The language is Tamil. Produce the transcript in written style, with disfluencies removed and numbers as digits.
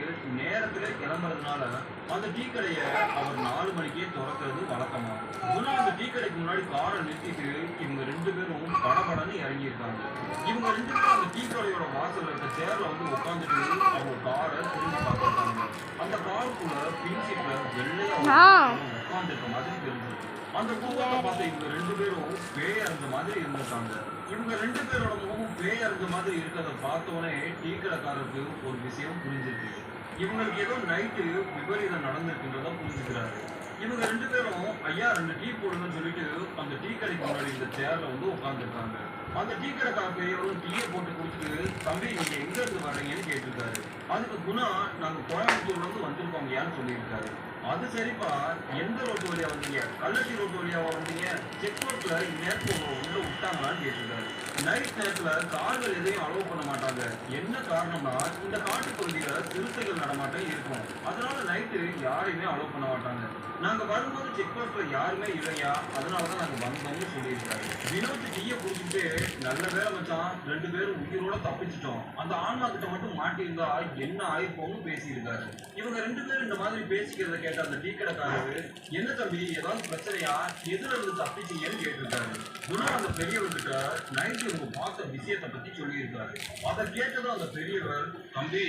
கடைக்கு நேரத்துல கிளம்புறதுனால அந்த டீ கடைய அவர் 4 மணிக்கே திறக்கிறது வழக்கமா. குணா அந்த டீ கடைக்கு முன்னாடி காரை நிறுத்திட்டு இவங்க 2 பேரும் படபடன்னு இறங்கியிருக்காங்க. இவங்க 2 பேரும் அந்த டீ கடையோட வாசல்ல இருக்க சேர்ல உட்காந்துட்டு அவங்க காரை திரும்பி பார்த்துருக்காங்க. அந்த காருக்குள்ள பின்சீட்ல வெள்ளையா உட்காந்துருக்க மாதிரி தெரிஞ்சது. அந்த முகத்தை பார்த்து இவங்க 2 பேரும் பேய் அறிஞ்ச மாதிரி இருந்திருக்காங்க. இவங்க 2 பேரோட முகமும் பேய் அறிஞ்ச மாதிரி இருக்கிறத பார்த்தோன்னே டீ கடைக்காரருக்கு ஒரு விஷயம் புரிஞ்சிருக்கு. இவங்களுக்கு ஏதோ நைட்டு விபரீதம் நடந்திருக்குன்றத புரிஞ்சுக்கிறாரு. இவங்க 2 பேரும் ஐயா 2 டீ போடுங்கன்னு சொல்லிட்டு அந்த டீ கடைக்கு முன்னாடி இந்த சேர்ல உட்காந்துருக்காங்க. அந்த டீ கடைக்கார பெரியவரும் டீயை போட்டு குடிச்சிட்டு தம்பி நீங்க எங்க இருந்து வர்றீங்கன்னு கேட்டிருக்காரு. அதுக்கு குணா நாங்க கோயம்புத்தூர்ல இருந்து வந்திருக்கோங்கயான்னு சொல்லியிருக்காரு. அது சரிப்பா, எந்த ரோட்டு வழியா வந்தீங்க? கள்ளச்சி ரோட்டு வழியாவா வந்தீங்க? செக் ரோட்ல இந்நேரத்துல உள்ள விட்டாங்களான்னு கேட்டிருக்காரு. நைட் நேரத்துல கார்கள் எதையும் அலோவ் பண்ண மாட்டாங்க. என்ன காரணம்னா இந்த காட்டுப்பகுதியில சிறுத்தைகள் நடமாட்டம் இருக்கும். அதனால நைட்டு யாரையுமே அலோவ் பண்ண மாட்டாங்க. நாங்க வரும்போது செக் போஸ்ட்ல யாருமே இல்லையா, அதனாலதான் நாங்க வந்தோம்னு சொல்லியிருக்காரு. வினோத் டீயை குடிச்சுட்டு நல்ல வேலை மச்சான் 2 பேரும் உயிரோட தப்பிச்சிட்டோம், அந்த ஆன்மா கிட்ட மட்டும் மாட்டியிருந்தா என்ன ஆயிருப்போம்னு பேசியிருக்காரு. இவங்க 2 பேரும் இந்த மாதிரி பேசிக்கிறத கேட்ட அந்த டீ கடைக்காரரு என்ன தம்பி ஏதாவது பிரச்சனையா, எதுல இருந்து தப்பிச்சீங்கன்னு கேட்டிருக்காரு. குணா அந்த பெரியவர்கிட்ட நைட்டு இவங்க பார்த்த விஷயத்தை பத்தி சொல்லியிருக்காரு. அதை கேட்டதும் அந்த பெரியவர் தம்பி